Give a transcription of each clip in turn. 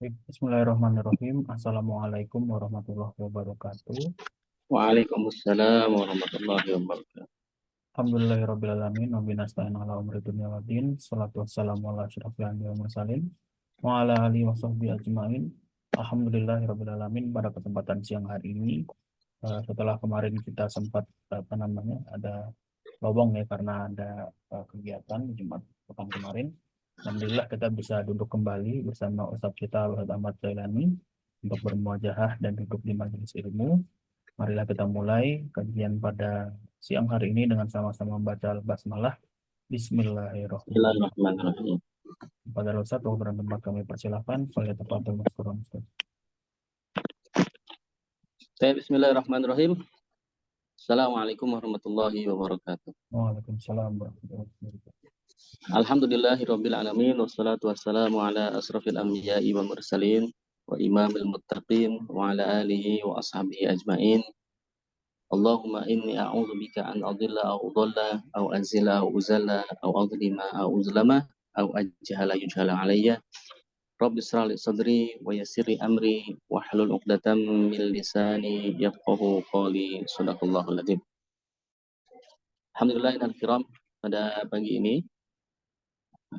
Baik, Bismillahirrahmanirrahim. Assalamualaikum warahmatullahi wabarakatuh. Waalaikumsalam warahmatullahi wabarakatuh. Alhamdulillahirrahmanirrahim. Wabillahi nasta'in ala umri dunya waddin. Salatu wassalamu ala asyrafil anbiya'i wal mursalin wa ala alihi wa sahbihi ajmain. Alhamdulillahirrahmanirrahim. Pada kesempatan siang hari ini, setelah kemarin kita sempat ada lowong ya karena ada kegiatan Jumat pekan kemarin. Alhamdulillah kita bisa duduk kembali bersama Ustadz kita Ustadz Ahmad Jailani untuk bermuajahah dan duduk di majelis ilmu. Marilah kita mulai kajian pada siang hari ini dengan sama-sama membaca basmalah. Bismillahirrahmanirrahim. Bismillahirrahmanirrahim. Pada Ustadz, dan tempat kami persilahkan. Saya tepat bermaskuran Ustadz. Bismillahirrahmanirrahim. Assalamualaikum warahmatullahi wabarakatuh. Waalaikumsalam warahmatullahi wabarakatuh. Alhamdulillahirabbil alamin wassalatu wassalamu ala asrafil anbiya'i wal mursalin wa imamil muttaqin wa ala alihi wa ashabihi ajmain. Allahumma inni a'udzubika an adilla aw udalla aw anzila aw uzalla aw adlima aw uzlama aw ajhala yujhala alayya. Rabbi israh li sadri wa yassir li amri wahlul 'uqdatam min lisani yafqahu qawli. Shadaqallahul adzim. Alhamdulillah dan kiram, pada pagi ini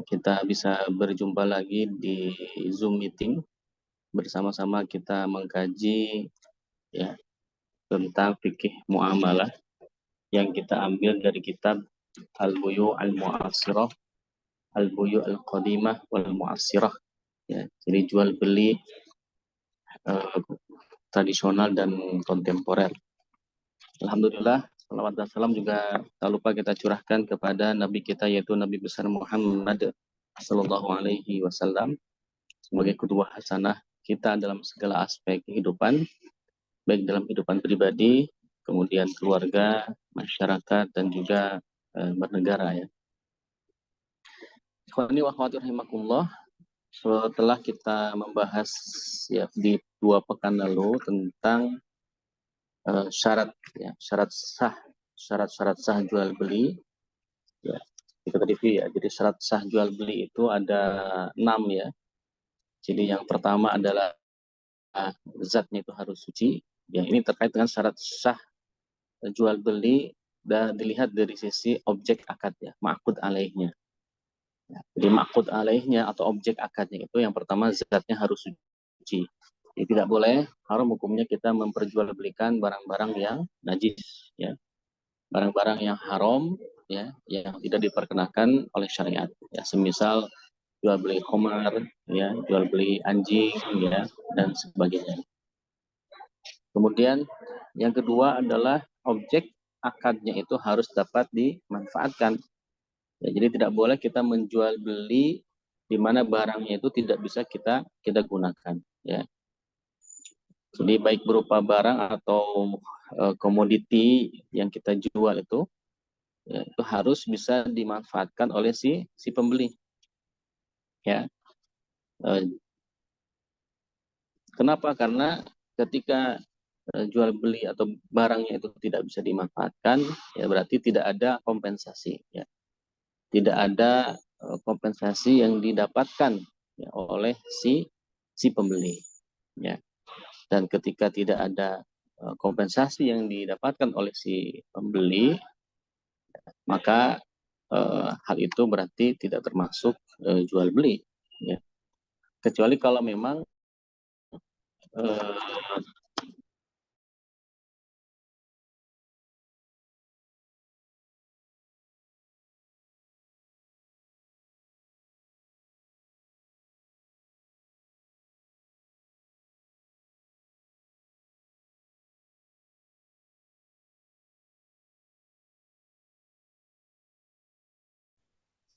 kita bisa berjumpa lagi di Zoom meeting, bersama-sama kita mengkaji ya tentang fikih muamalah yang kita ambil dari kitab Al-Buyu' Al-Mu'assirah, Al-Buyu' Al-Qadimah wal Mu'assirah. Ya, jadi jual beli tradisional dan kontemporer. Alhamdulillah, salawat dan salam juga tak lupa kita curahkan kepada Nabi kita, yaitu Nabi besar Muhammad Sallallahu Alaihi Wasallam, sebagai qudwah hasanah kita dalam segala aspek kehidupan, baik dalam kehidupan pribadi, kemudian keluarga, masyarakat, dan juga bernegara ya. Ikhwani wa akhwati rahimakumullah, setelah kita membahas ya di 2 pekan lalu tentang syarat sah jual beli ya, kita review ya. Jadi syarat sah jual beli itu ada 6 ya. Jadi yang pertama adalah zatnya itu harus suci. Ya, ini terkait dengan syarat sah jual beli dan dilihat dari sisi objek akad ya, ma'qud alaihnya. Ya, jadi ma'qud alaihnya atau objek akadnya itu yang pertama zatnya harus suci. Jadi tidak boleh, haram hukumnya kita memperjualbelikan barang-barang yang najis ya. Barang-barang yang haram ya, yang tidak diperkenakan oleh syariat ya, semisal jual beli khamar ya, jual beli anjing ya, dan sebagainya. Kemudian yang kedua adalah objek akadnya itu harus dapat dimanfaatkan ya, jadi tidak boleh kita menjual beli di mana barangnya itu tidak bisa kita gunakan ya. Jadi baik berupa barang atau komoditi yang kita jual itu ya, itu harus bisa dimanfaatkan oleh si pembeli ya. Kenapa? Karena ketika jual beli atau barangnya itu tidak bisa dimanfaatkan ya, berarti tidak ada kompensasi ya, tidak ada kompensasi yang didapatkan ya, oleh si pembeli ya. Dan ketika tidak ada kompensasi yang didapatkan oleh si pembeli, maka hal itu berarti tidak termasuk jual beli ya. Kecuali kalau memang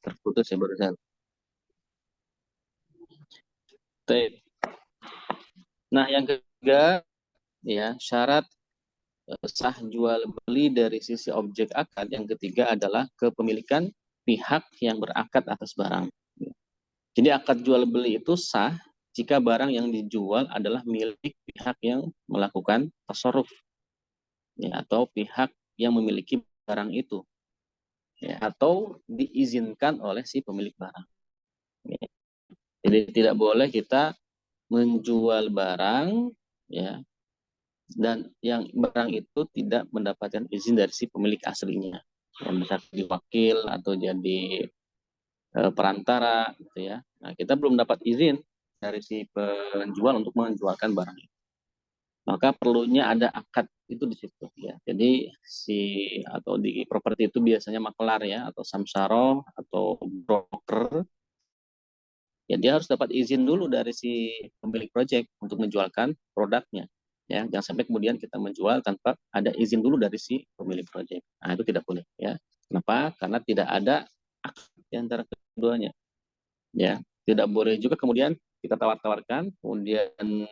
terputus ya barusan. Nah, yang ketiga ya, syarat sah jual beli dari sisi objek akad yang ketiga adalah kepemilikan pihak yang berakad atas barang. Jadi akad jual beli itu sah jika barang yang dijual adalah milik pihak yang melakukan tasarruf ya, atau pihak yang memiliki barang itu ya, atau diizinkan oleh si pemilik barang ya. Jadi tidak boleh kita menjual barang, ya, dan yang barang itu tidak mendapatkan izin dari si pemilik aslinya, yang bisa jadi wakil atau jadi perantara, gitu ya. Nah, kita belum dapat izin dari si penjual untuk menjualkan barang itu. Maka perlunya ada akad itu di situ, ya. Jadi atau di properti itu biasanya makelar, ya, atau samsaro atau broker, ya, dia harus dapat izin dulu dari si pemilik proyek untuk menjualkan produknya, ya. Jangan sampai kemudian kita menjual tanpa ada izin dulu dari si pemilik proyek. Nah, itu tidak boleh, ya. Kenapa? Karena tidak ada akad di antara keduanya, ya. Tidak boleh juga kemudian kita tawar-tawarkan, kemudian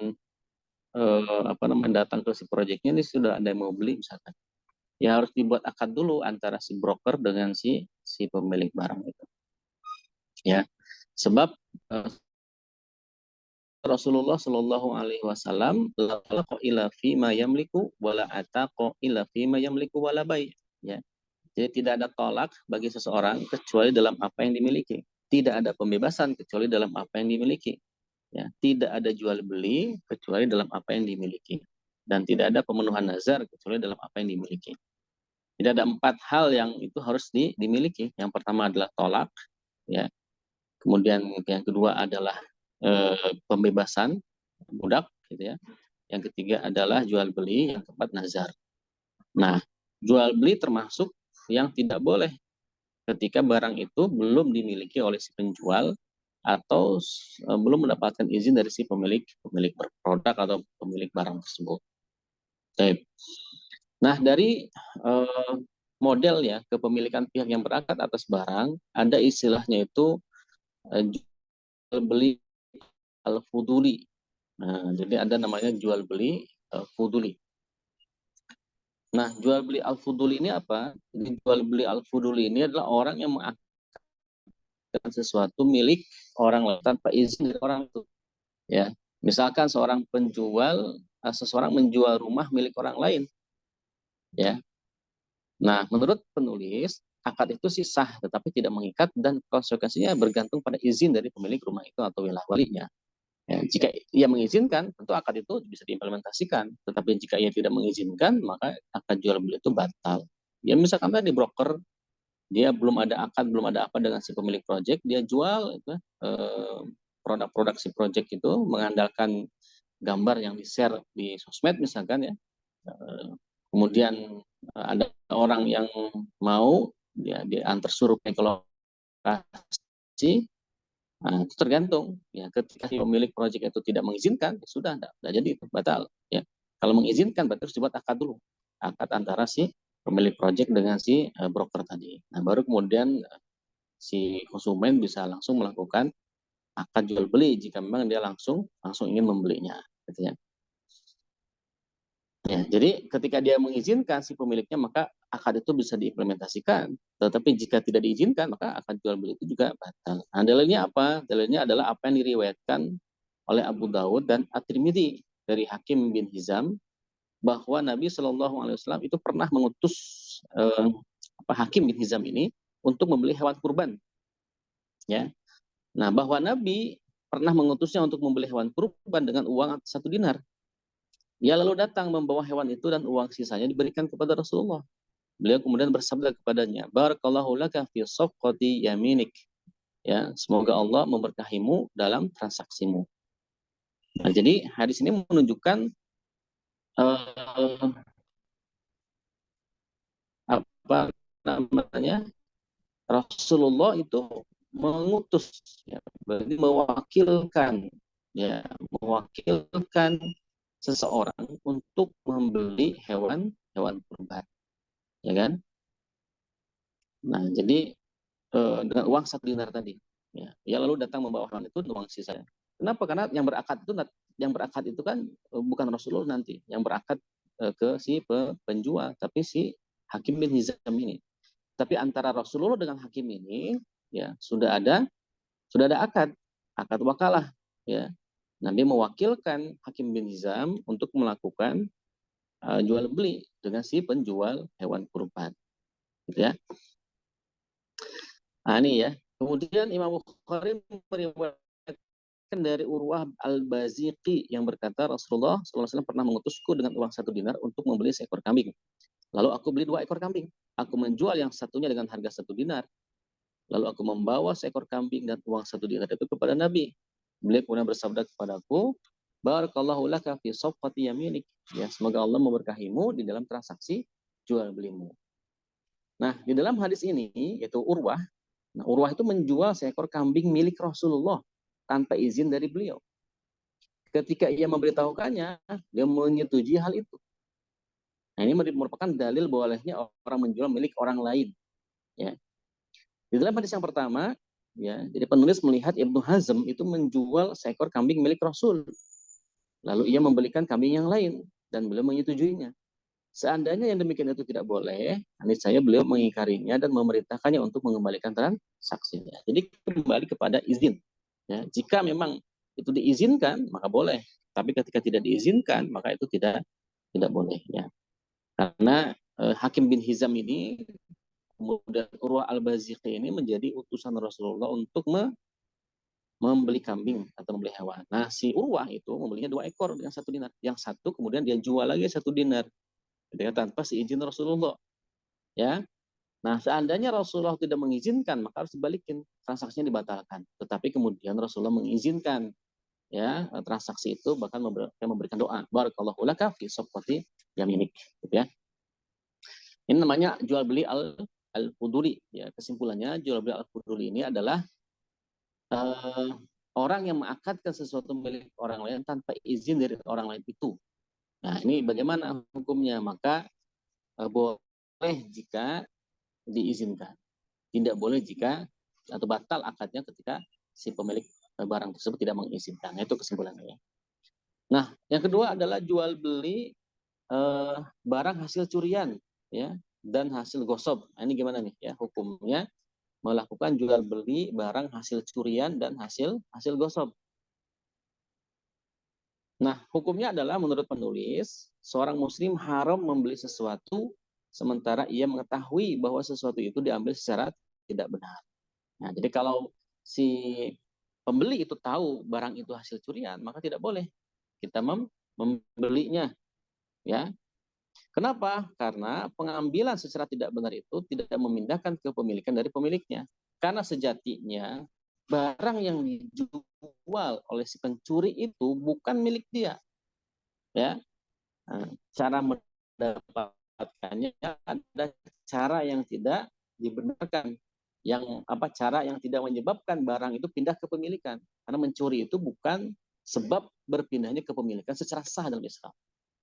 datang ke si proyeknya, ini sudah ada yang mau beli misalkan. Ya harus dibuat akad dulu antara si broker dengan si pemilik barang itu. Ya. Sebab Rasulullah Shallallahu alaihi wasallam la talaqa illa fi ma yamliku wala ataqa illa fi ma yamliku wala bai', ya. Jadi tidak ada tolak bagi seseorang kecuali dalam apa yang dimiliki. Tidak ada pembebasan kecuali dalam apa yang dimiliki. Ya, tidak ada jual beli kecuali dalam apa yang dimiliki, dan tidak ada pemenuhan nazar kecuali dalam apa yang dimiliki. Jadi ada 4 hal yang itu harus dimiliki. Yang pertama adalah tolak, ya. Kemudian yang kedua adalah pembebasan budak, gitu ya. Yang ketiga adalah jual beli, yang keempat nazar. Nah, jual beli termasuk yang tidak boleh ketika barang itu belum dimiliki oleh si penjual atau belum mendapatkan izin dari si pemilik produk atau pemilik barang tersebut. Baik. Nah, dari model, ya, kepemilikan pihak yang berakad atas barang, ada istilahnya itu jual beli al-fuduli. Nah, jadi ada namanya jual beli fuduli. Nah, jual beli al-fuduli ini apa? Jadi jual beli al-fuduli ini adalah orang yang mengakadkan sesuatu milik orang lain tanpa izin dari orang itu, ya. Misalkan seseorang menjual rumah milik orang lain, ya. Nah, menurut penulis, akad itu sih sah tetapi tidak mengikat dan konsekuensinya bergantung pada izin dari pemilik rumah itu atau wilayah walinya. Ya, jika ia mengizinkan, tentu akad itu bisa diimplementasikan. Tetapi jika ia tidak mengizinkan, maka akad jual beli itu batal. Ya, misalkan tadi broker, dia belum ada akad, belum ada apa dengan si pemilik proyek, dia jual produk-produk si proyek itu mengandalkan gambar yang di-share di sosmed misalkan, ya. Kemudian ada orang yang mau, ya, diantar suruh ke lokasi. Nah, itu tergantung, ya. Ketika si pemilik proyek itu tidak mengizinkan, ya sudah, tidak jadi, itu batal, ya. Kalau mengizinkan berarti harus dibuat akad dulu, akad antara si pemilik proyek dengan si broker tadi. Nah, baru kemudian si konsumen bisa langsung melakukan akad jual beli jika memang dia langsung ingin membelinya, gitu ya. Ya, jadi ketika dia mengizinkan si pemiliknya, maka akad itu bisa diimplementasikan. Tetapi jika tidak diizinkan, maka akad jual beli itu juga batal. Nah, dalilnya apa? Dalilnya adalah apa yang diriwayatkan oleh Abu Dawud dan At-Tirmidzi dari Hakim bin Hizam, bahwa Nabi Shallallahu alaihi wasallam itu pernah mengutus Hakim bin Hizam ini untuk membeli hewan kurban, ya. Nah, bahwa Nabi pernah mengutusnya untuk membeli hewan kurban dengan uang 1 dinar. Ia lalu datang membawa hewan itu dan uang sisanya diberikan kepada Rasulullah. Beliau kemudian bersabda kepadanya, Barakallahu laka fi safqati yaminik. Ya, semoga Allah memberkahimu dalam transaksimu. Nah, jadi hadis ini menunjukkan apa namanya, Rasulullah itu mengutus, ya, berarti mewakilkan seseorang untuk membeli hewan kurban, ya kan? Nah, jadi dengan uang 1 dinar tadi, ya. Ia lalu datang membawa hewan itu dan uang sisanya. Kenapa? Karena yang berakad itu kan bukan Rasulullah nanti, yang berakad ke si penjual, tapi si Hakim bin Hizam ini. Tapi antara Rasulullah dengan Hakim ini, ya, sudah ada akad wakalah, ya. Nabi mewakilkan Hakim bin Hizam untuk melakukan jual beli dengan si penjual hewan kurban, gitu ya. Nah, ini, ya. Kemudian Imam Bukhari meriwayatkan dari Urwah Al-Baziqi yang berkata, Rasulullah SAW pernah mengutusku dengan uang 1 dinar untuk membeli seekor kambing. Lalu aku beli 2 ekor kambing. Aku menjual yang satunya dengan harga 1 dinar. Lalu aku membawa seekor kambing dan uang 1 dinar itu kepada Nabi. Beliau kemudian bersabda kepadaku, Barakallahu laka fi safqati yaminik. Ya, semoga Allah memberkahimu di dalam transaksi jual belimu. Nah, di dalam hadis ini, yaitu Urwah, Urwah itu menjual seekor kambing milik Rasulullah tanpa izin dari beliau. Ketika ia memberitahukannya, dia menyetujui hal itu. Nah, ini merupakan dalil bolehnya orang menjual milik orang lain. Ya. Di dalam hadis yang pertama, ya, jadi penulis melihat Ibnu Hazm itu menjual seekor kambing milik Rasul. Lalu ia membelikan kambing yang lain dan beliau menyetujuinya. Seandainya yang demikian itu tidak boleh, saya beliau mengingkarinya dan memerintahkannya untuk mengembalikan transaksinya. Jadi kembali kepada izin. Ya, jika memang itu diizinkan, maka boleh. Tapi ketika tidak diizinkan, maka itu tidak boleh. Ya. Karena Hakim bin Hizam ini, kemudian Urwah Al-Baziqi ini menjadi utusan Rasulullah untuk membeli kambing atau membeli hewan. Nah, si Urwah itu membelinya 2 ekor dengan 1 dinar. Yang satu kemudian dia jual lagi 1 dinar. Tanpa seizin Rasulullah. Ya. Nah, seandainya Rasulullah tidak mengizinkan, maka harus dibalikin, transaksinya dibatalkan. Tetapi kemudian Rasulullah mengizinkan, ya, transaksi itu, bahkan memberikan doa, barakallahu laka fi safqati yaminik, gitu ya. Ini namanya jual beli al-fuduli, ya. Kesimpulannya jual beli al-fuduli ini adalah orang yang mengakadkan sesuatu milik orang lain tanpa izin dari orang lain itu. Nah, ini bagaimana hukumnya? Maka boleh jika diizinkan. Tidak boleh jika atau batal akadnya ketika si pemilik barang tersebut tidak mengizinkan. Nah, itu kesimpulannya. Nah, yang kedua adalah jual beli barang hasil curian, ya, dan hasil gosok. Nah, ini gimana nih, ya, hukumnya melakukan jual beli barang hasil curian dan hasil gosok. Nah, hukumnya adalah menurut penulis, seorang muslim haram membeli sesuatu sementara ia mengetahui bahwa sesuatu itu diambil secara tidak benar. Nah, jadi kalau si pembeli itu tahu barang itu hasil curian, maka tidak boleh kita membelinya, ya. Kenapa? Karena pengambilan secara tidak benar itu tidak memindahkan kepemilikan dari pemiliknya. Karena sejatinya barang yang dijual oleh si pencuri itu bukan milik dia, ya. Nah, cara mendapatkannya ada cara yang tidak dibenarkan, cara yang tidak menyebabkan barang itu pindah ke pemilikan. Karena mencuri itu bukan sebab berpindahnya kepemilikan secara sah dalam Islam.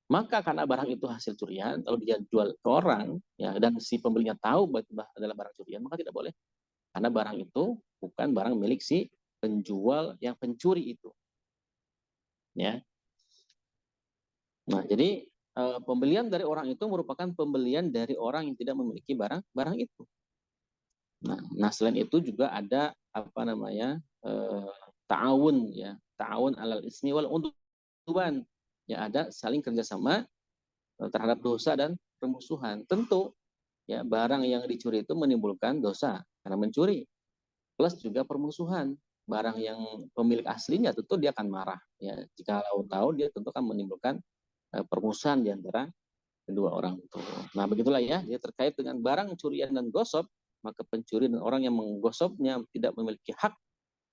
Maka karena barang itu hasil curian, kalau dia jual ke orang, ya, dan si pembelinya tahu bahwa itu adalah barang curian, maka tidak boleh. Karena barang itu bukan barang milik si penjual yang pencuri itu. Ya. Nah, jadi pembelian dari orang itu merupakan pembelian dari orang yang tidak memiliki barang itu. Nah, selain itu juga ada ta'awun, ya, ta'awun alal ismi wal udwan. Ya, ada saling kerjasama terhadap dosa dan permusuhan. Tentu, ya, barang yang dicuri itu menimbulkan dosa karena mencuri, plus juga permusuhan. Barang yang pemilik aslinya tentu dia akan marah, ya. Jika tahu dia tentu akan menimbulkan permusuhan di antara kedua orang itu. Nah, begitulah, ya, dia terkait dengan barang curian dan gosip, maka pencuri dan orang yang menggosopnya tidak memiliki hak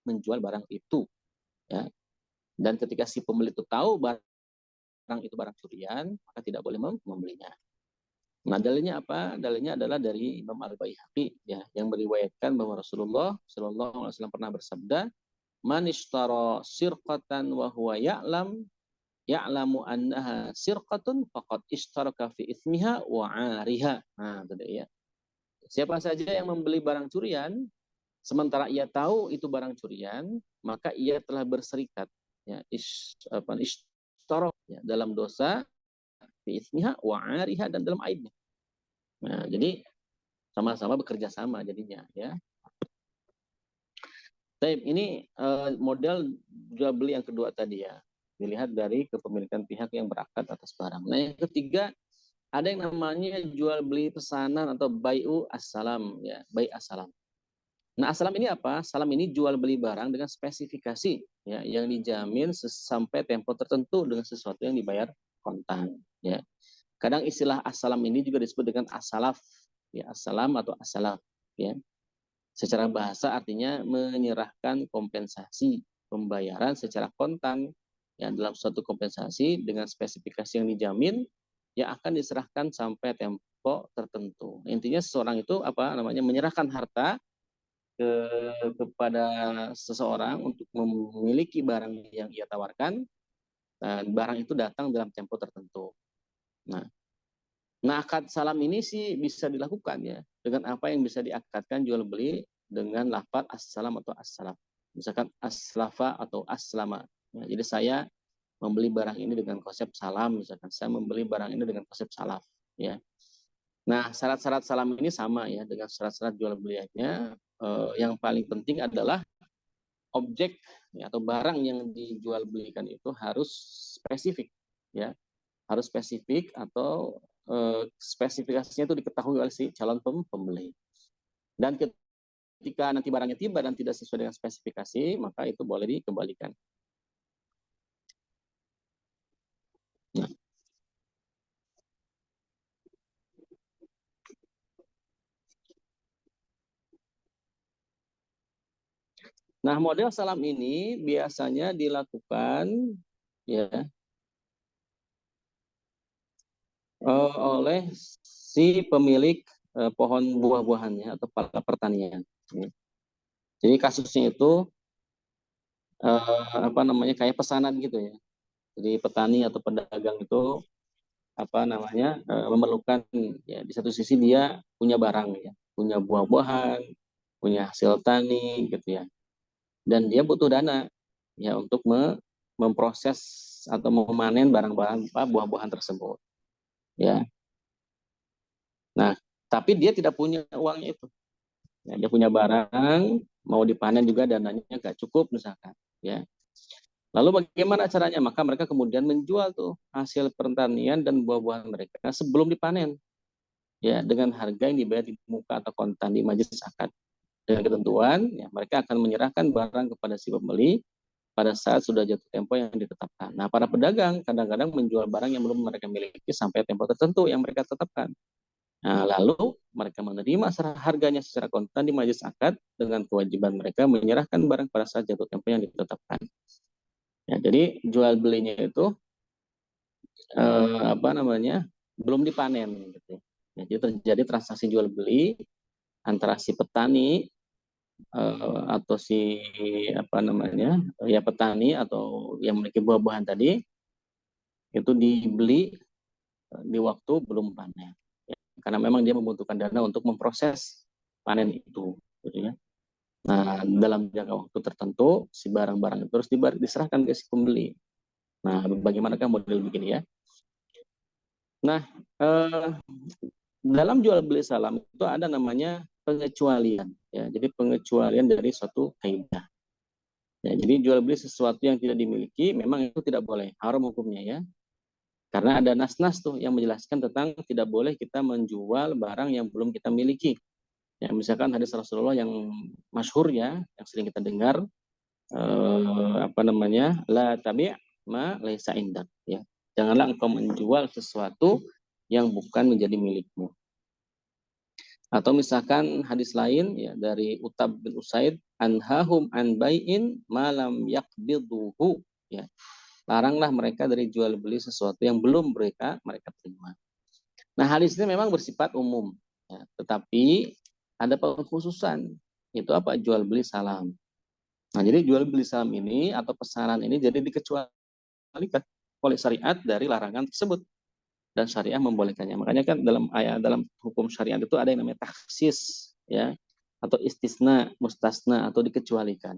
menjual barang itu, ya. Dan ketika si pembeli itu tahu barang itu barang curian, maka tidak boleh membelinya. Nah, dalilnya apa? Dalilnya adalah dari Imam Al-Baihaqi, ya, yang meriwayatkan bahwa Rasulullah Shallallahu Alaihi Wasallam pernah bersabda, "Man ishtara sirqatan wa huwa ya'lamu annaha sirqatun faqad ishtaraka fi itsmiha wa 'ariha." Nah, itu ya. Siapa saja yang membeli barang curian sementara ia tahu itu barang curian, maka ia telah berserikat, ya, ishtarak, ya, dalam dosa, fi itsmiha wa 'ariha, dan dalam aibnya. Nah, jadi sama-sama bekerja sama jadinya, ya. Baik, ini model jual beli yang kedua tadi, ya. Dilihat dari kepemilikan pihak yang berakad atas barang. Nah, yang ketiga ada yang namanya jual beli pesanan atau bai'u assalam, ya, bai' assalam. Nah, assalam ini apa? Salam ini jual beli barang dengan spesifikasi ya yang dijamin sampai tempo tertentu dengan sesuatu yang dibayar kontan ya. Kadang istilah assalam ini juga disebut dengan asalaf ya, assalam atau asalaf ya. Secara bahasa artinya menyerahkan kompensasi pembayaran secara kontan ya dalam suatu kompensasi dengan spesifikasi yang dijamin yang akan diserahkan sampai tempo tertentu. Intinya seseorang itu apa namanya menyerahkan harta kepada seseorang untuk memiliki barang yang ia tawarkan dan barang itu datang dalam tempo tertentu. Nah, akad salam ini sih bisa dilakukan ya dengan apa yang bisa diakadkan jual beli dengan lafaz assalam atau assalaf. Misalkan aslafa atau aslama. Ya, jadi saya membeli barang ini dengan konsep salam, misalkan saya membeli barang ini dengan konsep salaf ya. Nah, syarat-syarat salam ini sama ya dengan syarat-syarat jual belinya. Yang paling penting adalah objek ya, atau barang yang dijual belikan itu harus spesifik ya, harus spesifik atau spesifikasinya itu diketahui oleh si calon pembeli. Dan ketika nanti barangnya tiba dan tidak sesuai dengan spesifikasi, maka itu boleh dikembalikan. Nah, model salam ini biasanya dilakukan ya oleh si pemilik pohon buah-buahannya atau kepala pertanian. Jadi kasusnya itu apa namanya kayak pesanan gitu ya. Jadi petani atau pedagang itu apa namanya memerlukan ya di satu sisi dia punya barang ya, punya buah-buahan, punya hasil tani gitu ya. Dan dia butuh dana ya untuk memproses atau memanen barang-barang buah-buahan tersebut ya. Nah, tapi dia tidak punya uangnya itu. Ya, dia punya barang, mau dipanen juga dananya nggak cukup misalkan. Ya. Lalu bagaimana caranya? Maka mereka kemudian menjual tuh hasil pertanian dan buah-buahan mereka sebelum dipanen. Ya, dengan harga yang dibayar di muka atau kontan di majelis akad. Dengan ketentuan, ya, mereka akan menyerahkan barang kepada si pembeli pada saat sudah jatuh tempo yang ditetapkan. Nah, para pedagang kadang-kadang menjual barang yang belum mereka miliki sampai tempo tertentu yang mereka tetapkan. Nah, lalu mereka menerima harganya secara kontan di majelis akad dengan kewajiban mereka menyerahkan barang pada saat jatuh tempo yang ditetapkan. Ya, jadi jual belinya itu apa namanya belum dipanen. Gitu. Ya, jadi terjadi transaksi jual beli antara si petani atau si apa namanya ya petani atau yang memiliki buah-buahan tadi itu dibeli di waktu belum panen. Ya, karena memang dia membutuhkan dana untuk memproses panen itu. Gitu ya. Nah, dalam jangka waktu tertentu, si barang-barang itu harus diserahkan ke si pembeli. Nah, bagaimanakah model begini ya? Nah, dalam jual beli salam itu ada namanya pengecualian. Ya, jadi pengecualian dari suatu kaidah. Ya, jadi jual beli sesuatu yang tidak dimiliki memang itu tidak boleh, haram hukumnya ya. Karena ada nas-nas tuh yang menjelaskan tentang tidak boleh kita menjual barang yang belum kita miliki. Ya, misalkan hadis Rasulullah yang masyhur ya, yang sering kita dengar, apa namanya, la tabi' ma laisa indak. Ya, janganlah engkau menjual sesuatu yang bukan menjadi milikmu. Atau misalkan hadis lain ya dari Utab bin Usaid, anhahum an bai'in malam yaqbiduhu ya. Laranglah mereka dari jual beli sesuatu yang belum mereka terima. Nah, hadis ini memang bersifat umum ya, tetapi ada pengkhususan. Itu apa? Jual beli salam. Nah, jadi jual beli salam ini atau pesanan ini jadi dikecualikan oleh syariat dari larangan tersebut. Dan syariah membolehkannya. Makanya kan dalam hukum syariat itu ada yang namanya taksis ya atau istisna, mustasna atau dikecualikan.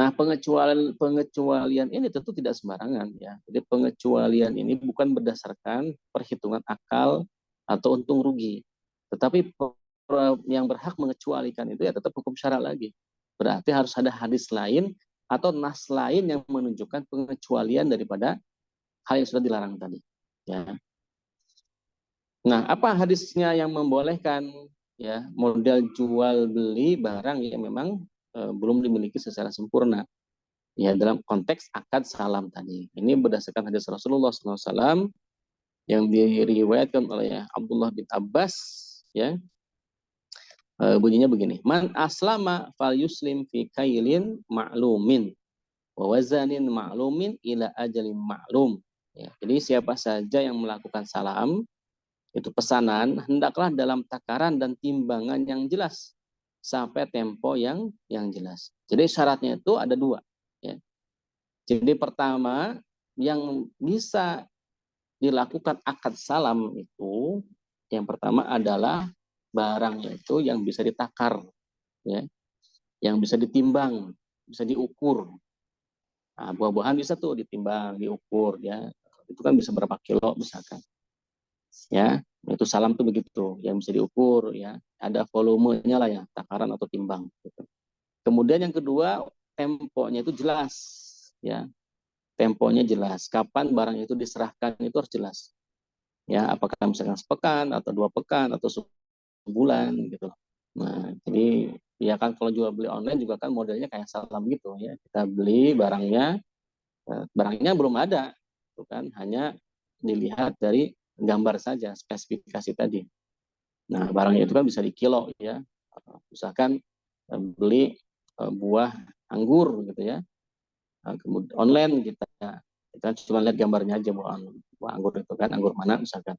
Nah, pengecualian ini tentu tidak sembarangan ya. Jadi pengecualian ini bukan berdasarkan perhitungan akal atau untung rugi. Tetapi yang berhak mengecualikan itu ya tetap hukum syara lagi. Berarti harus ada hadis lain atau nas lain yang menunjukkan pengecualian daripada hal yang sudah dilarang tadi. Ya. Nah, apa hadisnya yang membolehkan ya, model jual beli barang yang memang belum dimiliki secara sempurna. Ya, dalam konteks akad salam tadi. Ini berdasarkan hadis Rasulullah SAW yang diriwayatkan oleh Abdullah bin Abbas, ya. Bunyinya begini: Man aslama fal yuslim fi kailin ma'lumin wa wazanin ma'lumin ila ajalin ma'lum. Ya, jadi siapa saja yang melakukan salam, itu pesanan, hendaklah dalam takaran dan timbangan yang jelas sampai tempo yang jelas. Jadi syaratnya itu ada dua. Ya. Jadi pertama, yang bisa dilakukan akad salam itu, yang pertama adalah barangnya itu yang bisa ditakar, ya, yang bisa ditimbang, bisa diukur. Nah, buah-buahan bisa tuh ditimbang, diukur, ya. Itu kan bisa berapa kilo misalkan. Ya, itu salam tuh begitu, yang bisa diukur, ya. Ada volumenya lah ya, takaran atau timbang. Gitu. Kemudian yang kedua, temponya itu jelas, ya. Temponya jelas. Kapan barang itu diserahkan itu harus jelas. Ya, apakah misalkan sepekan atau 2 pekan atau sebulan gitu. Nah, jadi ya kan kalau jual beli online juga kan modelnya kayak salam gitu ya. Kita beli barangnya, barangnya belum ada, itu kan hanya dilihat dari gambar saja, spesifikasi tadi. Nah, barangnya itu kan bisa di kilo ya. Misalkan beli buah anggur gitu ya. Kemudian online kita cuma lihat gambarnya aja buah anggur itu kan, anggur mana misalkan.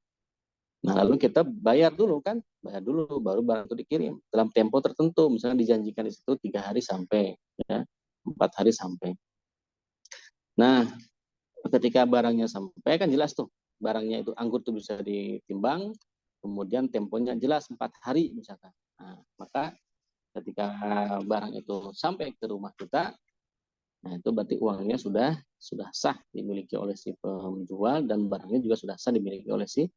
Nah, lalu kita bayar dulu kan, bayar dulu baru barang itu dikirim dalam tempo tertentu, misalnya dijanjikan di situ 3 hari sampai, ya, 4 hari sampai. Nah, ketika barangnya sampai kan jelas tuh, barangnya itu anggur tuh bisa ditimbang, kemudian temponya jelas 4 hari misalkan. Nah, maka ketika barang itu sampai ke rumah kita, nah itu berarti uangnya sudah sah dimiliki oleh si penjual dan barangnya juga sudah sah dimiliki oleh si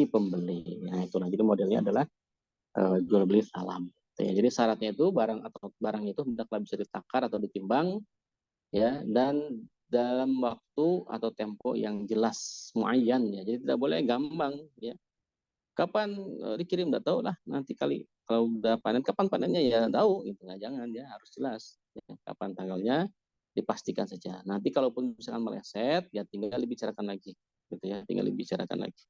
pembeli. Nah, itulah jadi modelnya adalah jual beli salam. Ya, jadi syaratnya itu barang itu hendaklah bisa ditakar atau ditimbang, ya, dan dalam waktu atau tempo yang jelas muayyan, ya. Jadi tidak boleh gampang, ya. Kapan dikirim nggak tahu lah, nanti kali kalau udah panen, kapan panennya ya tahu gitu, nggak, jangan, ya, harus jelas, ya. Kapan tanggalnya dipastikan saja. Nanti kalaupun misalkan meleset, ya tinggal dibicarakan lagi, gitu ya, tinggal dibicarakan lagi.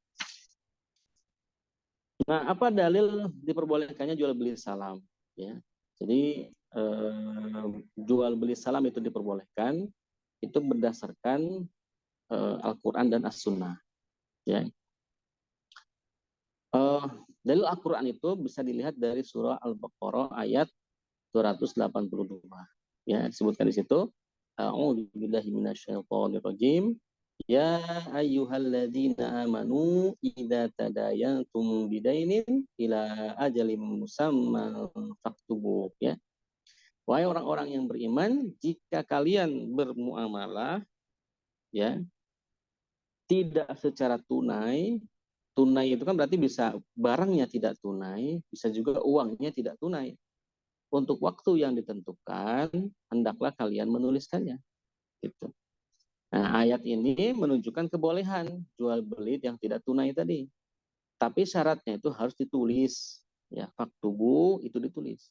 Nah, apa dalil diperbolehkannya jual beli salam? Ya, jadi jual beli salam itu diperbolehkan itu berdasarkan Al-Quran dan As-Sunnah. Ya, dalil Al-Quran itu bisa dilihat dari surah Al-Baqarah ayat 282. Ya, disebutkan di situ. A'udzubillahi minasyaitonirrajim. Ya ayyuhalladzina amanu idza tadayantum bidainin ila ajalim musamman faktubu, ya. Wahai orang-orang yang beriman, jika kalian bermuamalah, ya, tidak secara tunai, tunai itu kan berarti bisa barangnya tidak tunai, bisa juga uangnya tidak tunai. Untuk waktu yang ditentukan, hendaklah kalian menuliskannya. Gitu. Nah, ayat ini menunjukkan kebolehan jual beli yang tidak tunai tadi. Tapi syaratnya itu harus ditulis. Ya, faktubu itu ditulis.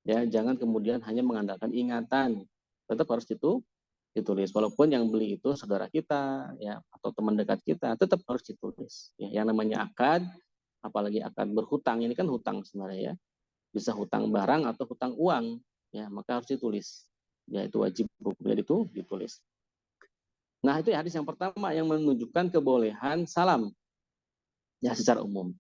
Ya, jangan kemudian hanya mengandalkan ingatan. Tetap harus ditulis. Walaupun yang beli itu saudara kita, ya, atau teman dekat kita, tetap harus ditulis. Ya, yang namanya akad, apalagi akad berhutang, ini kan hutang sebenarnya, ya. Bisa hutang barang atau hutang uang, ya, maka harus ditulis. Ya, itu wajib hukumnya itu ditulis. Nah, itu hadis yang pertama yang menunjukkan kebolehan salam, ya, secara umum.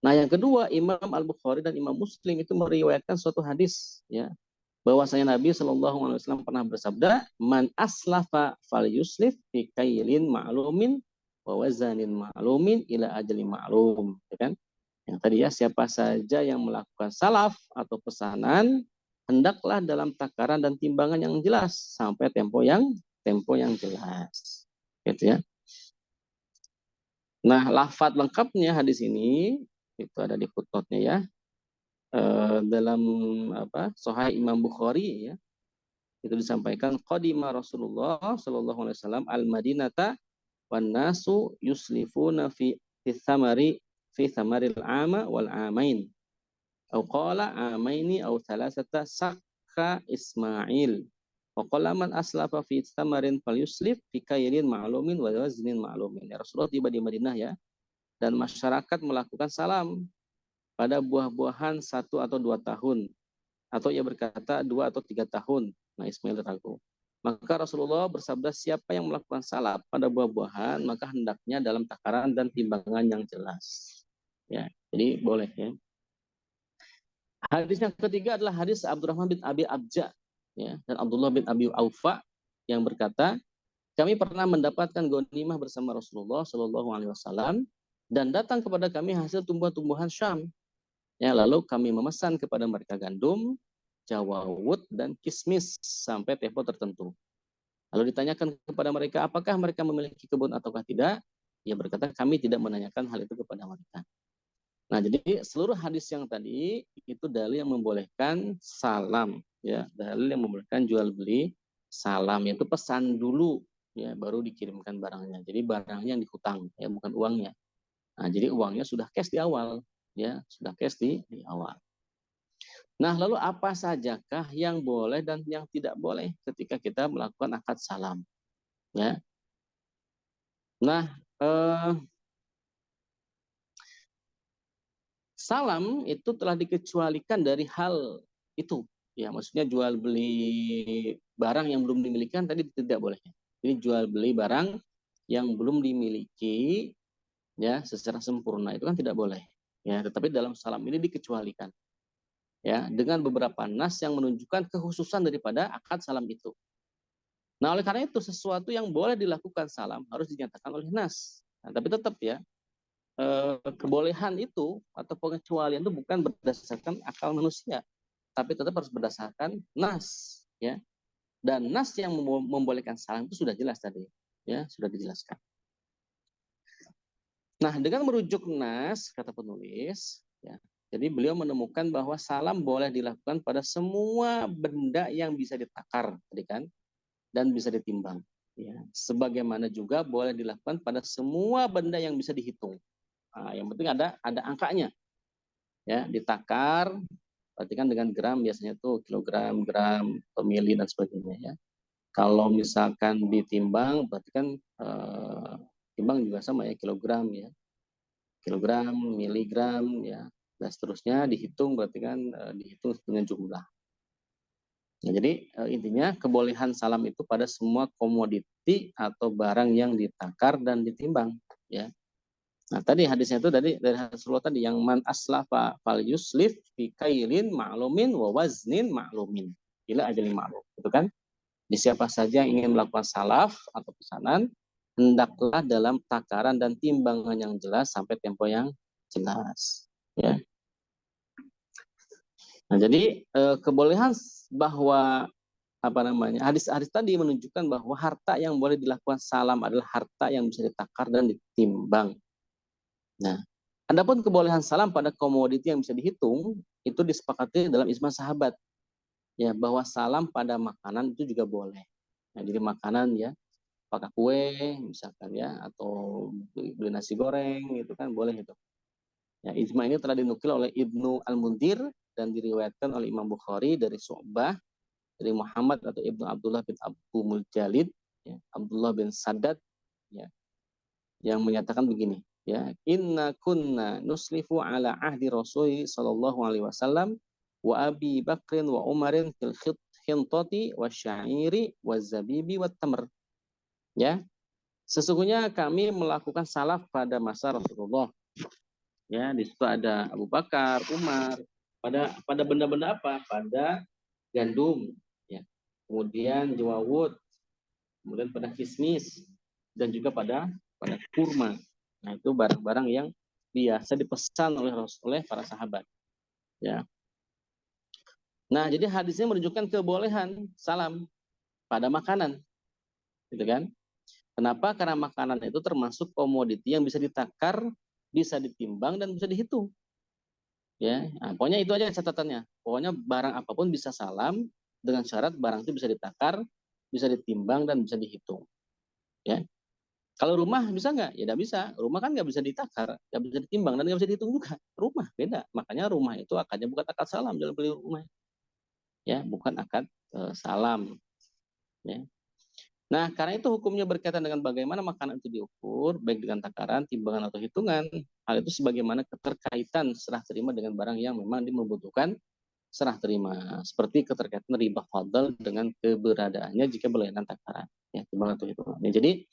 Nah, yang kedua, Imam Al-Bukhari dan Imam Muslim itu meriwayatkan suatu hadis, ya, bahwasanya Nabi SAW pernah bersabda, man aslafa fal yuslif fi kailin ma'lumin wa wazanin ma'lumin ila ajalin ma'lum, ya kan? Yang tadi, ya, siapa saja yang melakukan salaf atau pesanan, hendaklah dalam takaran dan timbangan yang jelas sampai tempo yang jelas. Gitu, ya. Nah, lafaz lengkapnya hadis ini itu ada di footnote-nya, ya. Dalam Sahih Imam Bukhari, ya, itu disampaikan qadima Rasulullah sallallahu alaihi wasallam al-Madinata wan nasu yuslifuna fi thamaril ama wal amain. Au qala amaini au thalathata sakka Ismail. Wa qala man aslafa fi tamarin falyuslif fi kailin ma'lumin wa waznin ma'lumin. Ya Rasulullah tiba di Madinah ya, dan masyarakat melakukan salam pada buah-buahan 1 atau 2 tahun, atau ia berkata 2 atau 3 tahun. Nah, Ismail ragu. Maka Rasulullah bersabda, siapa yang melakukan salam pada buah-buahan, maka hendaknya dalam takaran dan timbangan yang jelas. Ya, jadi boleh ya. Hadis yang ketiga adalah hadis Abdurrahman bin Abi Abja ya, dan Abdullah bin Abi Aufa yang berkata, kami pernah mendapatkan ghanimah bersama Rasulullah Shallallahu Alaihi Wasallam dan datang kepada kami hasil tumbuhan-tumbuhan Syam. Ya, lalu kami memesan kepada mereka gandum, jawawut, dan kismis sampai tempo tertentu. Lalu ditanyakan kepada mereka, apakah mereka memiliki kebun ataukah tidak? Ia berkata, kami tidak menanyakan hal itu kepada mereka. Nah, jadi seluruh hadis yang tadi itu dalil yang membolehkan salam, ya, dalil yang membolehkan jual beli salam, yaitu pesan dulu, ya, baru dikirimkan barangnya. Jadi barangnya yang dihutang, ya, bukan uangnya. Nah, jadi uangnya sudah cash di awal, ya, sudah cash di awal. Nah, lalu apa sajakah yang boleh dan yang tidak boleh ketika kita melakukan akad salam, ya? Nah, salam itu telah dikecualikan dari hal itu, ya, maksudnya jual beli barang yang belum dimiliki kan tadi tidak boleh. Ini jual beli barang yang belum dimiliki, ya, secara sempurna itu kan tidak boleh, ya. Tetapi dalam salam ini dikecualikan, ya, dengan beberapa nas yang menunjukkan kekhususan daripada akad salam itu. Nah, oleh karena itu sesuatu yang boleh dilakukan salam harus dinyatakan oleh nas. Nah, tapi tetap ya, kebolehan itu atau pengecualian itu bukan berdasarkan akal manusia, tapi tetap harus berdasarkan nas, ya. Dan nas yang membolehkan salam itu sudah jelas tadi, ya, sudah dijelaskan. Nah, dengan merujuk nas kata penulis, ya, jadi beliau menemukan bahwa salam boleh dilakukan pada semua benda yang bisa ditakar, tadi kan, dan bisa ditimbang. Ya, sebagaimana juga boleh dilakukan pada semua benda yang bisa dihitung. Nah, yang penting ada angkanya, ya, ditakar, berarti kan dengan gram biasanya tuh kilogram, gram, mili dan sebagainya, ya. Kalau misalkan ditimbang, berarti kan timbang juga sama ya, kilogram ya, kilogram, miligram ya, dan seterusnya dihitung, berarti kan dihitung dengan jumlah. Nah, jadi intinya kebolehan salam itu pada semua komoditi atau barang yang ditakar dan ditimbang, ya. Nah, tadi hadisnya itu dari Rasulullah tadi yang man aslafa fal yuslif fi kailin ma'lumin wa waznin ma'lumin ila ajalin ma'lum. Itu kan, di siapa saja yang ingin melakukan salaf atau pesanan, hendaklah dalam takaran dan timbangan yang jelas sampai tempo yang jelas, ya. Nah, jadi kebolehan bahwa apa namanya, hadis-hadis tadi menunjukkan bahwa harta yang boleh dilakukan salam adalah harta yang bisa ditakar dan ditimbang. Nah, adapun kebolehan salam pada komoditi yang bisa dihitung itu disepakati dalam ijma sahabat, ya, bahwa salam pada makanan itu juga boleh. Nah, jadi makanan ya, apakah kue misalkan ya, atau beli nasi goreng itu kan boleh itu. Ya, ijma ini telah dinukil oleh Ibnu Al-Mundir dan diriwayatkan oleh Imam Bukhari dari Syu'bah, dari Muhammad atau Ibnu Abdullah bin Abu Muljalid, ya, Abdullah bin Sadad, ya, yang menyatakan begini, ya, inna kunna nuslifu ala ahdi Rasul sallallahu alaihi wasallam wa Abi Bakrin wa Umarin fil khintati wa syairi wa zabibi wa tamr, ya, sesungguhnya kami melakukan salaf pada masa Rasulullah, ya, di situ ada Abu Bakar, Umar, pada benda-benda apa, pada gandum, ya, kemudian jawawut, kemudian pada kismis, dan juga pada kurma. Nah, itu barang-barang yang biasa dipesan oleh para sahabat, ya. Nah, jadi hadisnya menunjukkan kebolehan salam pada makanan, gitu kan? Kenapa? Karena makanan itu termasuk komoditi yang bisa ditakar, bisa ditimbang, dan bisa dihitung, ya. Nah, pokoknya itu aja catatannya. Pokoknya barang apapun bisa salam dengan syarat barang itu bisa ditakar, bisa ditimbang, dan bisa dihitung, ya. Kalau rumah bisa nggak? Ya nggak bisa. Rumah kan nggak bisa ditakar, nggak bisa ditimbang, dan nggak bisa dihitung juga. Rumah beda. Makanya rumah itu akadnya bukan akad salam dalam beli rumah. Ya, bukan akad salam. Ya. Nah, karena itu hukumnya berkaitan dengan bagaimana makanan itu diukur, baik dengan takaran, timbangan, atau hitungan. Hal itu sebagaimana keterkaitan serah terima dengan barang yang memang membutuhkan serah terima. Seperti keterkaitan riba fadl dengan keberadaannya jika berlainan takaran. Ya, timbangan atau hitungan. Ya, jadi,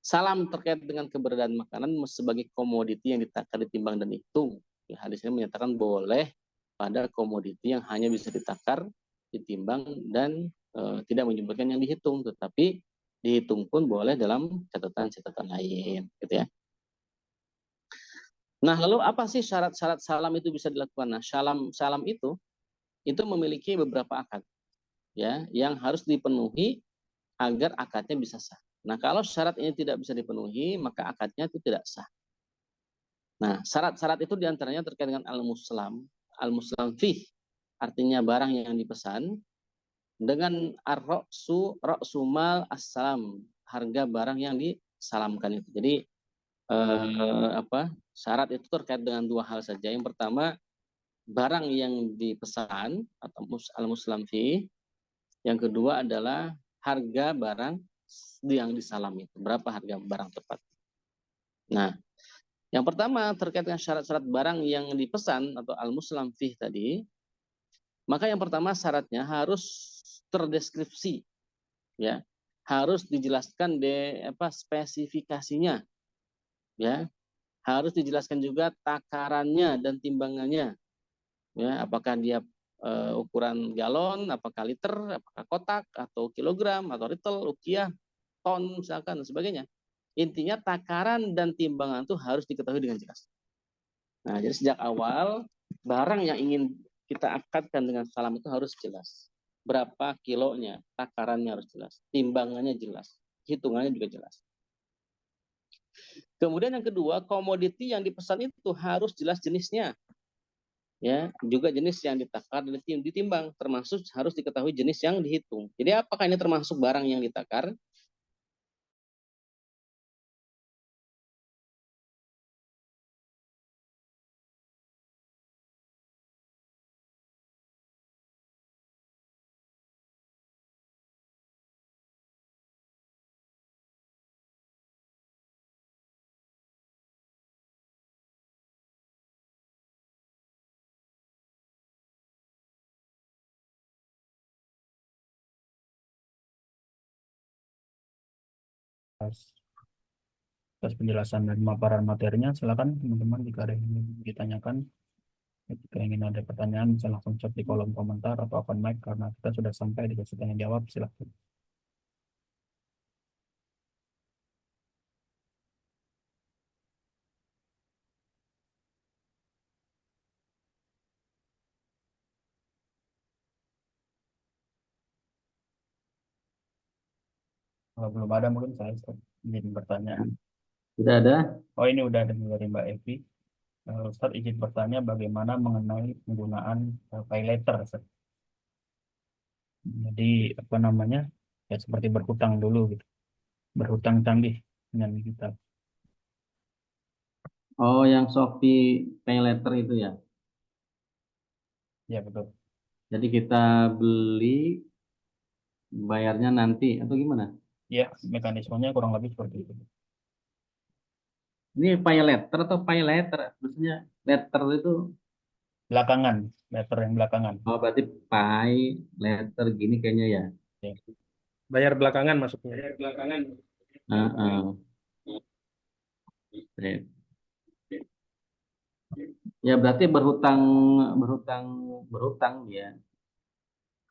salam terkait dengan keberadaan makanan sebagai komoditi yang ditakar, ditimbang, dan dihitung. Ya, hadis ini menyatakan boleh pada komoditi yang hanya bisa ditakar, ditimbang, dan tidak menyebutkan yang dihitung, tetapi dihitung pun boleh dalam catatan-catatan lain, gitu ya. Nah, lalu apa sih syarat-syarat salam itu bisa dilakukan? Nah, salam itu memiliki beberapa akad, ya, yang harus dipenuhi agar akadnya bisa sah. Nah, kalau syarat ini tidak bisa dipenuhi, maka akadnya itu tidak sah. Nah, syarat-syarat itu diantaranya terkait dengan al-muslam fih, artinya barang yang dipesan, dengan roksumal assalam, harga barang yang disalamkan itu. Jadi syarat itu terkait dengan dua hal saja. Yang pertama, barang yang dipesan atau al-muslam fih. Yang kedua adalah harga barang yang disalam itu. Berapa harga barang tepat. Nah, yang pertama terkait dengan syarat-syarat barang yang dipesan atau al-muslam fih tadi, maka yang pertama syaratnya harus terdeskripsi, ya, harus dijelaskan spesifikasinya, ya, harus dijelaskan juga takarannya dan timbangannya, ya, apakah dia ukuran galon, apakah liter, apakah kotak, atau kilogram, atau ritel, ukiah, ton, misalkan, dan sebagainya. Intinya takaran dan timbangan itu harus diketahui dengan jelas. Nah, jadi sejak awal barang yang ingin kita akadkan dengan salam itu harus jelas. Berapa kilonya, takarannya harus jelas, timbangannya jelas, hitungannya juga jelas. Kemudian yang kedua, komoditi yang dipesan itu harus jelas jenisnya. Ya, juga jenis yang ditakar dan ditimbang, termasuk harus diketahui jenis yang dihitung. Jadi apakah ini termasuk barang yang ditakar? Atas penjelasan dan pemaparan materinya, silakan teman-teman jika ada yang ingin ditanyakan. Jika ingin ada pertanyaan, bisa langsung chat di kolom komentar atau open mic karena kita sudah sampai di sesi tanya jawab. Silakan. Kalau belum ada, mungkin saya izin bertanya. Sudah ada? Oh, ini udah ada dari Mbak Evi. Ustaz izin bertanya bagaimana mengenai penggunaan pay letter, Ustaz. Jadi apa namanya, ya seperti berhutang dulu gitu, berhutang canggih dengan kita. Oh, yang Shopee Pay Later itu ya. Ya betul. Jadi kita beli, bayarnya nanti atau gimana? Ya, mekanismenya kurang lebih seperti itu. Ini Pay Later atau Pay Later? Maksudnya letter itu, Belakangan, letter yang belakangan. oh berarti Pay Later gini kayaknya ya. Ya. Bayar belakangan masuknya. Bayar belakangan. Heeh. Ya berarti berhutang, berhutang, berhutang ya.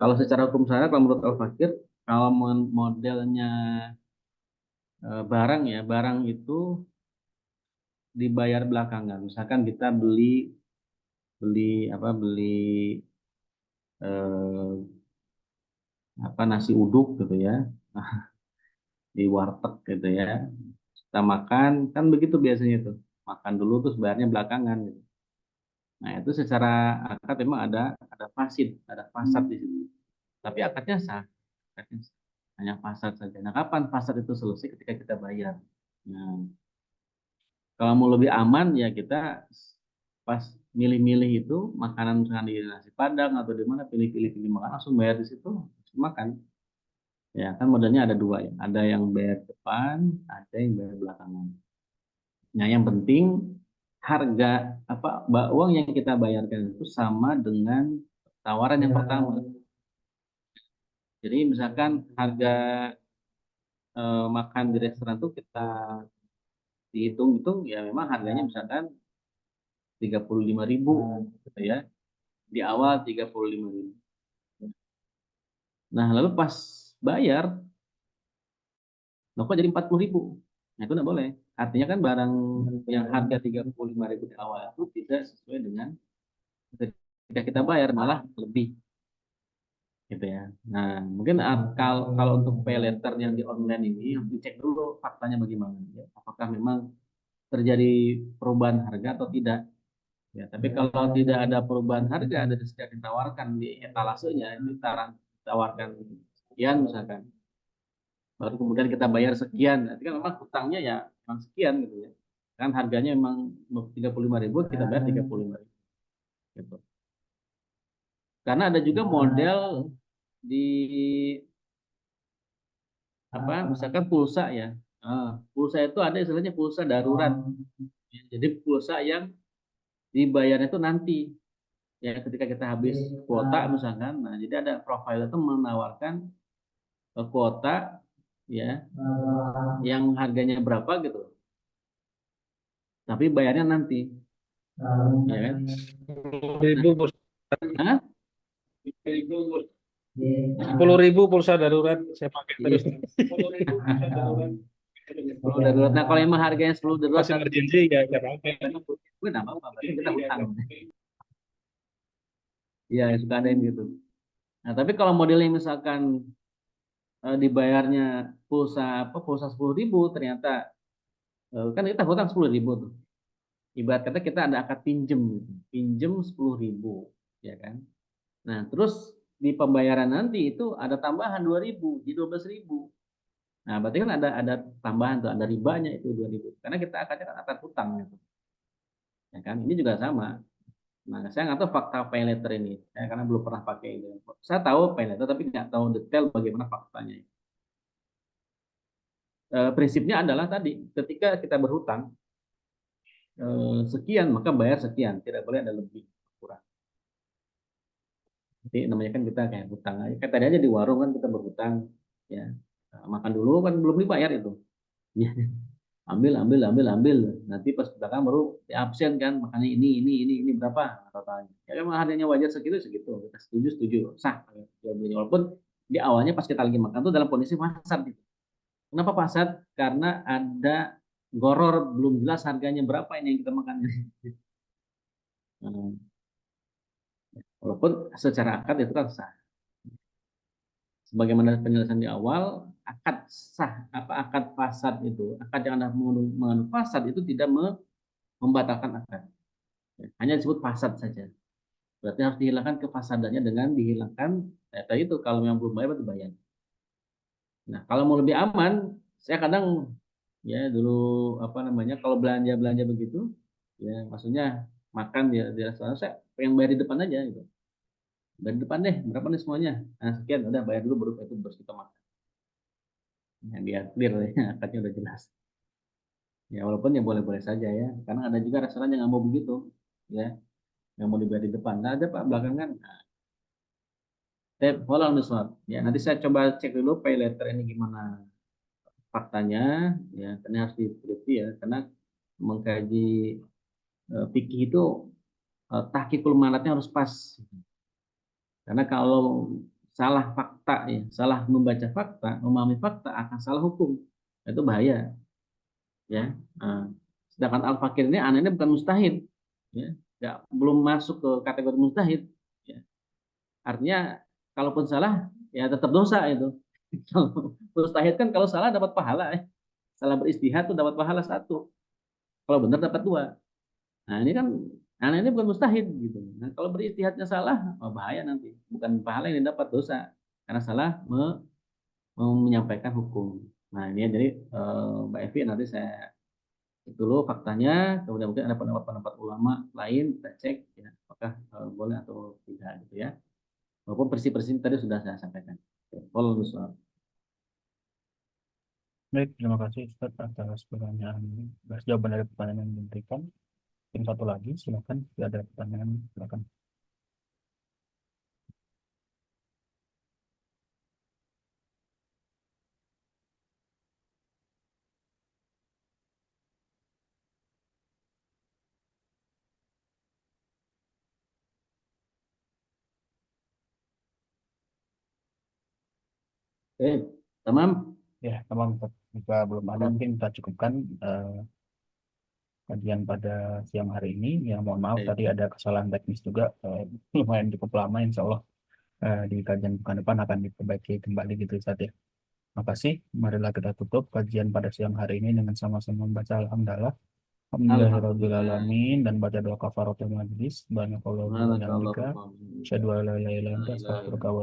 Kalau secara hukum syariat, kalau menurut Al-Fakir, kalau modelnya barang ya, barang itu dibayar belakangan. Misalkan kita beli beli apa beli eh, nasi uduk gitu ya, di warteg gitu ya. Kita makan kan begitu biasanya tuh. Makan dulu terus bayarnya belakangan gitu. Nah, itu secara akad memang ada fasad di situ. Tapi akadnya sah. Akadnya sah. Hanya fasad saja. Nah, kapan fasad itu selesai? Ketika kita bayar. Nah, kalau mau lebih aman ya kita pas milih-milih itu makanan misalkan di nasi padang atau di mana pilih-pilih makan langsung bayar di situ langsung makan. Ya kan modelnya ada dua ya, ada yang bayar depan, ada yang bayar belakangan. Nah yang penting harga uang yang kita bayarkan itu sama dengan tawaran yang pertama. Jadi misalkan harga makan di restoran itu kita dihitung-hitung ya memang harganya misalkan 35.000 gitu ya. Di awal 35.000. Nah, lalu pas bayar, kok jadi 40.000. Nah, itu nggak boleh. Artinya kan barang yang harga 35.000 di awal itu tidak sesuai dengan ketika kita bayar malah lebih gitu ya. Nah, mungkin kalau untuk pay letter yang di online ini harus dicek dulu faktanya bagaimana ya. Apakah memang terjadi perubahan harga atau tidak. Ya, tapi kalau tidak ada perubahan harga dari sejak ditawarkan di etalasenya, ditawarkan sekian misalkan, baru kemudian kita bayar sekian, nanti kan memang hutangnya ya memang sekian gitu ya. Kan harganya memang 35.000, kita bayar 35.000 gitu. Karena ada juga model di misalkan pulsa ya. Pulsa itu ada istilahnya pulsa darurat. Jadi pulsa yang dibayarnya itu nanti ya ketika kita habis kuota misalkan. Nah, jadi ada provider itu menawarkan kuota ya yang harganya berapa gitu. Tapi bayarnya nanti. Ya kan? 10.000 pulsa, Hah? 10.000 pulsa darurat saya pakai terus. Iya. 10 darurat. Nah, kalau emang harganya 10 darurat Pas emergency ya saya pakai. gue nggak mau berarti kita hutang. Iya, suka ada yang gitu. Nah, tapi kalau modelnya misalkan dibayarnya pulsa 10.000 ternyata kan kita hutang 10.000 tuh. Ibarat kata kita ada akad pinjem gitu. Pinjem 10.000 ya kan. Nah, terus di pembayaran nanti itu ada tambahan 2.000 jadi 12.000. Nah, berarti kan ada tambahan tuh, ada ribanya itu 2.000. Karena kita akadnya kan akad hutang gitu. Ya kan? Ini juga sama. Nah, saya nggak tahu fakta pay letter ini. Saya karena belum pernah pakai ini. Saya tahu pay letter tapi nggak tahu detail bagaimana faktanya. Prinsipnya adalah tadi, ketika kita berhutang sekian maka bayar sekian, tidak boleh ada lebih kurang. Jadi namanya kan kita kayak hutang aja. Kayak tadi aja di warung kan kita berhutang, ya makan dulu kan belum dibayar itu. ambil. Nanti pas belakang baru di absen kan, makanya ini berapa totalnya. Ya kan harganya wajar segitu segitu. Kita setuju sah. Walaupun di awalnya pas kita lagi makan tuh dalam kondisi pasar gitu. Kenapa pasar? Karena ada goror belum jelas harganya berapa ini yang kita makan. Walaupun secara akad itu kan sah. Sebagaimana penjelasan di awal, akad sah akad fasad itu, akad yang Anda mengandung fasad itu tidak membatalkan akad. Hanya disebut fasad saja. Berarti harus dihilangkan kefasadannya dengan dihilangkan tadi itu kalau yang belum bayar berarti bayar. Nah, kalau mau lebih aman, saya kadang ya dulu kalau belanja begitu, ya maksudnya makan di restoran saya pengen bayar di depan aja gitu. Bayar di depan deh, berapa nih semuanya? Nah, sekian udah bayar dulu baru itu terus kita makan. Ya, biar clear ya, akadnya udah jelas. Ya walaupun ya boleh-boleh saja ya, karena ada juga restoran yang nggak mau begitu, ya, yang mau dibayar di depan. Nah, ada Pak belakangan. Hold on ya nanti saya coba cek dulu pay letter ini gimana faktanya, ya karena harus diteliti ya, karena mengkaji fikih itu tahqiqul manatnya harus pas. Karena kalau salah fakta ya, salah membaca fakta, memahami fakta akan salah hukum. Itu bahaya ya. Sedangkan al-fakir ini anehnya bukan mustahil ya. Belum masuk ke kategori mustahil ya. Artinya kalaupun salah ya tetap dosa itu. Mustahil kan kalau salah dapat pahala ya. Salah beristihad tuh dapat pahala 1. Kalau benar dapat 2. Nah, ini kan anak ini bukan mustahil gitu. Nah, kalau beristihadnya salah, bahaya nanti. Bukan pahala yang didapat dosa karena salah menyampaikan hukum. Nah, ini ya, jadi Mbak Evi nanti saya cek dulu faktanya, kemudian mungkin ada pendapat-pendapat ulama lain, kita cek ya, apakah boleh atau tidak gitu ya. Walaupun prinsip-prinsip tadi sudah saya sampaikan. Oke, kalau soal Baik, terima kasih Ustaz atas pertanyaan, atas jawaban dari pertanyaan yang diberikan. Yang satu lagi, silakan. Jika ada pertanyaan, silakan. oke, tamam. Ya, teman, jika belum ada, mungkin kita cukupkan kajian pada siang hari ini. Ya, mohon maaf Oke. tadi ada kesalahan teknis juga, lumayan cukup lama. Insya Allah di kajian pekan depan akan diperbaiki kembali gitu Ustaz ya. Makasih. Marilah kita tutup kajian pada siang hari ini dengan sama-sama membaca Alhamdulillah. Alhamdulillah. Alhamdulillahirrahmanirrahim dan baca doa kafaratul majlis. Barakallahu wa Barakallahu bihamdika. fikum. Asyhadu an la ilaha illa La anta ilaha astaghfiruka wa